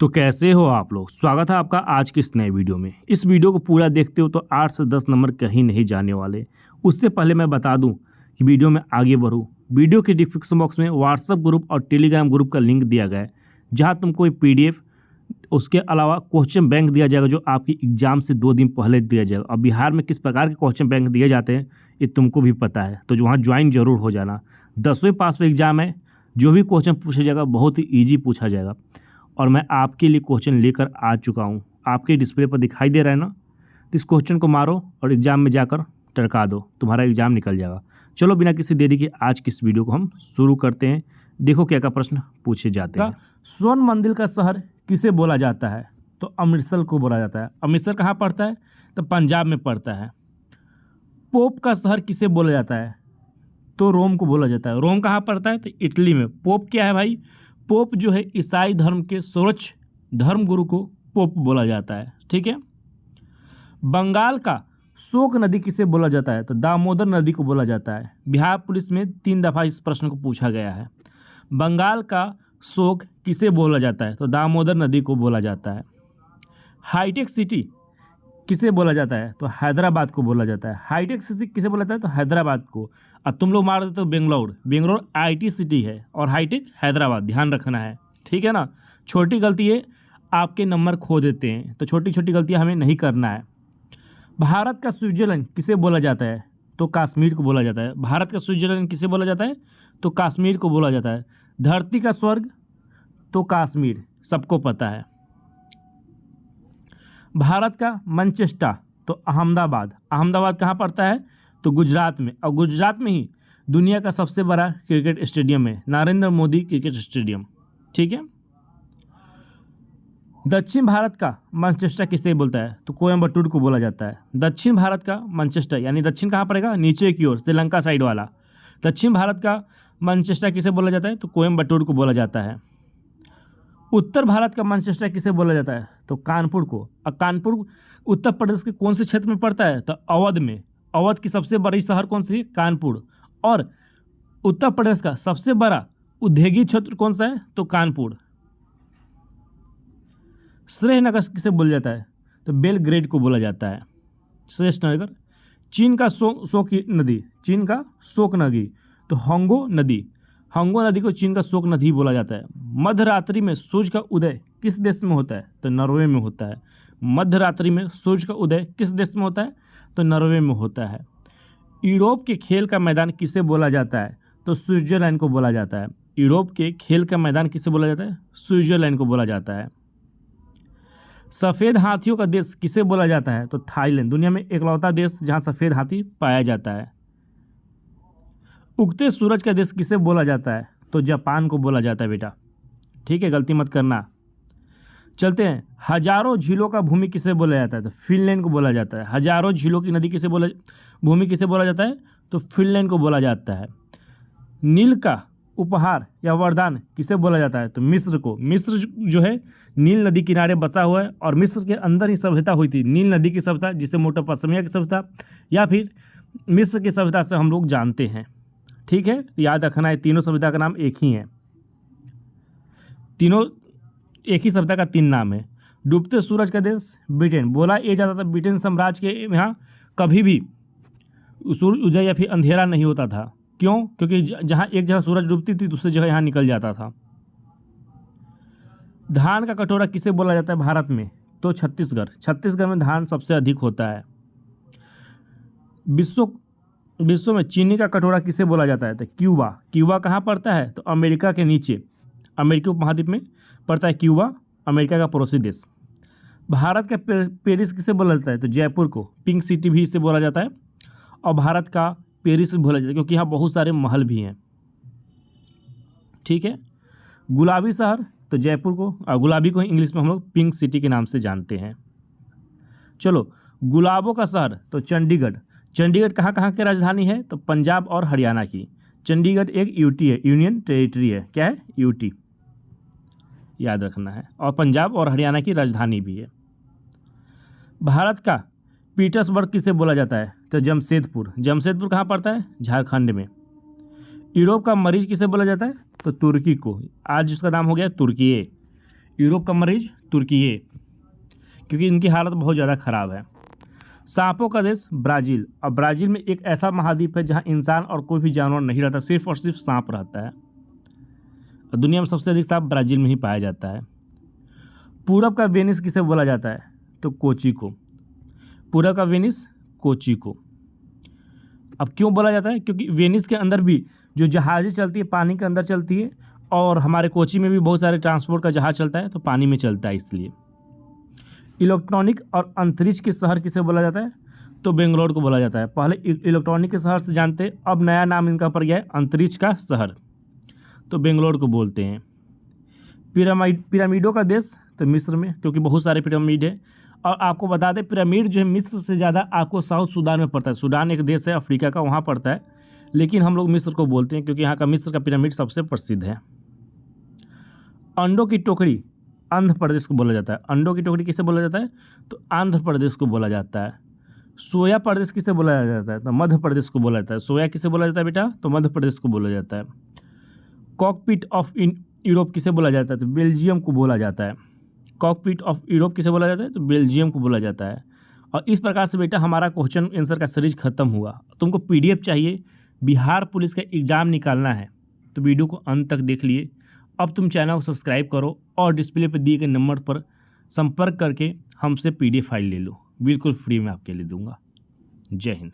तो कैसे हो आप लोग। स्वागत है आपका आज के इस नए वीडियो में। इस वीडियो को पूरा देखते हो तो 8 से 10 नंबर कहीं नहीं जाने वाले। उससे पहले मैं बता दूं कि वीडियो में आगे बढ़ूं, वीडियो के डिस्क्रिप्शन बॉक्स में व्हाट्सएप ग्रुप और टेलीग्राम ग्रुप का लिंक दिया गया है, जहां तुमको एक पीडीएफ, उसके अलावा क्वेश्चन बैंक दिया जाएगा जो आपकी एग्जाम से 2 दिन पहले दिया जाएगा। और बिहार में किस प्रकार के क्वेश्चन बैंक दिए जाते हैं ये तुमको भी पता है, तो वहाँ ज्वाइन जरूर हो जाना। 10वीं पास पे एग्जाम है, जो भी क्वेश्चन पूछा जाएगा बहुत ही ईजी पूछा जाएगा। और मैं आपके लिए क्वेश्चन लेकर आ चुका हूँ, आपके डिस्प्ले पर दिखाई दे रहा है ना। तो इस क्वेश्चन को मारो और एग्जाम में जाकर टरका दो, तुम्हारा एग्जाम निकल जाएगा। चलो बिना किसी देरी के आज की इस वीडियो को हम शुरू करते हैं। देखो क्या क्या प्रश्न पूछे जाते हैं। स्वर्ण मंदिर का शहर किसे बोला जाता है? तो अमृतसर को बोला जाता है। अमृतसर कहाँ पड़ता है? तो पंजाब में पड़ता है। पोप का शहर किसे बोला जाता है? तो रोम को बोला जाता है। रोम कहाँ पड़ता है? तो इटली में। पोप क्या है भाई? पोप जो है ईसाई धर्म के सर्वोच्च धर्मगुरु को पोप बोला जाता है। ठीक है। बंगाल का शोक नदी किसे बोला जाता है? तो दामोदर नदी को बोला जाता है। बिहार पुलिस में 3 दफ़ा इस प्रश्न को पूछा गया है। बंगाल का शोक किसे बोला जाता है? तो दामोदर नदी को बोला जाता है। हाईटेक सिटी किसे बोला जाता है? तो हैदराबाद को बोला जाता है। हाईटेक सिटी किसे बोला जाता है? तो हैदराबाद को। अब तुम लोग मार देते हो बेंगलोर। बेंगलोर आईटी सिटी है और हाईटेक हैदराबाद, ध्यान रखना है। ठीक है ना। छोटी गलती है आपके नंबर खो देते हैं, तो छोटी छोटी गलतियां हमें नहीं करना है। भारत का स्विट्जरलैंड किसे बोला जाता है? तो कश्मीर को बोला जाता है। भारत का स्विट्जरलैंड किसे बोला जाता है? तो कश्मीर को बोला जाता है। धरती का स्वर्ग तो कश्मीर, सबको पता है। भारत का मैनचेस्टर तो अहमदाबाद। अहमदाबाद कहाँ पड़ता है? तो गुजरात में। और गुजरात में ही दुनिया का सबसे बड़ा क्रिकेट स्टेडियम है, नरेंद्र मोदी क्रिकेट स्टेडियम। ठीक है। दक्षिण भारत का मैनचेस्टर किसे बोलता है? तो कोयम्बटूर को बोला जाता है। दक्षिण भारत का मैनचेस्टर, यानी दक्षिण कहाँ पड़ेगा? नीचे की ओर, श्रीलंका साइड वाला। दक्षिण भारत का मैनचेस्टर किसे बोला जाता है? तो कोयम्बटूर को बोला जाता है। उत्तर भारत का मैनचेस्टर किसे बोला जाता है? तो कानपुर को। और कानपुर उत्तर प्रदेश के कौन से क्षेत्र में पड़ता है? तो अवध में। अवध की सबसे बड़ी शहर कौन सी है? कानपुर। और उत्तर प्रदेश का सबसे बड़ा औद्योगिक क्षेत्र कौन सा है? तो कानपुर। श्रीनगर किसे बोला जाता है? तो बेलग्रेड को बोला जाता है। श्रीनगर। चीन का शोक नदी, चीन का शोक नदी तो होंगो नदी। होंगो नदी को चीन का शोक नदी बोला जाता है। मध्य रात्रि में सूर्य का उदय किस देश में होता है? तो नॉर्वे में होता है। मध्य रात्रि में सूर्य का उदय किस देश में होता है? तो नॉर्वे में होता है। यूरोप के खेल का मैदान किसे बोला जाता है? तो स्विट्जरलैंड को बोला जाता है। यूरोप के खेल का मैदान किसे बोला जाता है? स्विट्जरलैंड को बोला जाता है। सफ़ेद हाथियों का देश किसे बोला जाता है? तो थाईलैंड। दुनिया में इकलौता देश जहां सफ़ेद हाथी पाया जाता है। उगते सूरज का देश किसे बोला जाता है? तो जापान को बोला जाता है बेटा। ठीक है, गलती मत करना। चलते हैं। हजारों झीलों का भूमि किसे बोला जाता है? तो फिनलैंड को बोला जाता है। हजारों झीलों की नदी किसे भूमि किसे बोला जाता है? तो फिनलैंड को बोला जाता है। नील का उपहार या वरदान किसे बोला जाता है? तो मिस्र को। मिस्र जो है नील नदी किनारे बसा हुआ है और मिस्र के अंदर ही सभ्यता हुई थी, नील नदी की सभ्यता, जिसे मेसोपोटामिया की सभ्यता या फिर मिस्र की सभ्यता से हम लोग जानते हैं। ठीक है, याद रखना है, तीनों सभ्यता का नाम एक ही है। तीनों एक ही सभ्यता का 3 नाम है। डूबते सूरज का देश ब्रिटेन। बोला ये जाता था ब्रिटेन साम्राज्य के यहाँ कभी भी सूर्य उदय या फिर अंधेरा नहीं होता था। क्यों? क्योंकि जहाँ एक जगह सूरज डूबती थी दूसरी जगह यहाँ निकल जाता था। धान का कटोरा किसे बोला जाता है भारत में? तो छत्तीसगढ़। छत्तीसगढ़ में धान सबसे अधिक होता है। विश्व में चीनी का कटोरा किसे बोला जाता है? तो क्यूबा। क्यूबा कहाँ पड़ता है? तो अमेरिका के नीचे, अमेरिकी उपमहाद्वीप में पड़ता है क्यूबा, अमेरिका का पड़ोसी देश। भारत का पेरिस किसे बोला जाता है? तो जयपुर को। पिंक सिटी भी इसे बोला जाता है और भारत का पेरिस भी बोला जाता है क्योंकि यहाँ बहुत सारे महल भी हैं। ठीक है। गुलाबी शहर तो जयपुर को, और गुलाबी को इंग्लिश में हम लोग पिंक सिटी के नाम से जानते हैं। चलो, गुलाबों का शहर तो चंडीगढ़। चंडीगढ़ कहाँ कहाँ की राजधानी है? तो पंजाब और हरियाणा की। चंडीगढ़ एक यूटी है, यूनियन टेरिटरी है। क्या है? यूटी, याद रखना है। और पंजाब और हरियाणा की राजधानी भी है। भारत का पीटर्सबर्ग किसे बोला जाता है? तो जमशेदपुर। जमशेदपुर कहाँ पड़ता है? झारखंड में। यूरोप का मरीज किसे बोला जाता है? तो तुर्की को। आज जिसका नाम हो गया तुर्की। यूरोप का मरीज तुर्की, क्योंकि इनकी हालत बहुत ज़्यादा ख़राब है। सांपों का देश ब्राज़ील। और ब्राज़ील में एक ऐसा महाद्वीप है जहाँ इंसान और कोई भी जानवर नहीं रहता, सिर्फ और सिर्फ सांप रहता है। और दुनिया में सबसे अधिक सांप ब्राज़ील में ही पाया जाता है। पूरब का वेनिस किसे बोला जाता है? तो कोची को। पूरब का वेनिस कोची को। अब क्यों बोला जाता है? क्योंकि वेनिस के अंदर भी जो जहाज़ें चलती है पानी के अंदर चलती है, और हमारे कोची में भी बहुत सारे ट्रांसपोर्ट का जहाज़ चलता है, तो पानी में चलता है इसलिए। इलेक्ट्रॉनिक और अंतरिक्ष के शहर किसे बोला जाता है? तो बेंगलोर को बोला जाता है। पहले इलेक्ट्रॉनिक के शहर से जानते, अब नया नाम इनका पड़ गया है अंतरिक्ष का शहर, तो बेंगलोर को बोलते हैं। पिरामिडों का देश, तो मिस्र में, क्योंकि बहुत सारे पिरामिड है। और आपको बता दें पिरामिड जो है मिस्र से ज़्यादा आपको साउथ सूडान में पड़ता है। सूडान एक देश है अफ्रीका का, वहाँ पड़ता है, लेकिन हम लोग मिस्र को बोलते हैं क्योंकि यहाँ का मिस्र का पिरामिड सबसे प्रसिद्ध है। अंडों की टोकरी आंध्र प्रदेश को बोला जाता है। अंडों की टोकरी किसे बोला जाता है? तो आंध्र प्रदेश को बोला जाता है। सोया प्रदेश किसे बोला जाता है? तो मध्य प्रदेश को बोला जाता है। सोया किसे बोला जाता है बेटा? तो मध्य प्रदेश को बोला जाता है। कॉकपिट ऑफ यूरोप किसे बोला जाता है? तो बेल्जियम को बोला जाता है। कॉकपिट ऑफ यूरोप किसे बोला जाता है? तो बेल्जियम को बोला जाता है। और इस प्रकार से बेटा हमारा क्वेश्चन आंसर का सीरीज खत्म हुआ। तुमको PDF चाहिए, बिहार पुलिस का एग्ज़ाम निकालना है, तो वीडियो को अंत तक देख लिए। अब तुम चैनल को सब्सक्राइब करो और डिस्प्ले पर दिए गए नंबर पर संपर्क करके हमसे PDF फाइल ले लो, बिल्कुल फ्री में आपके लिए दूंगा। जय हिंद।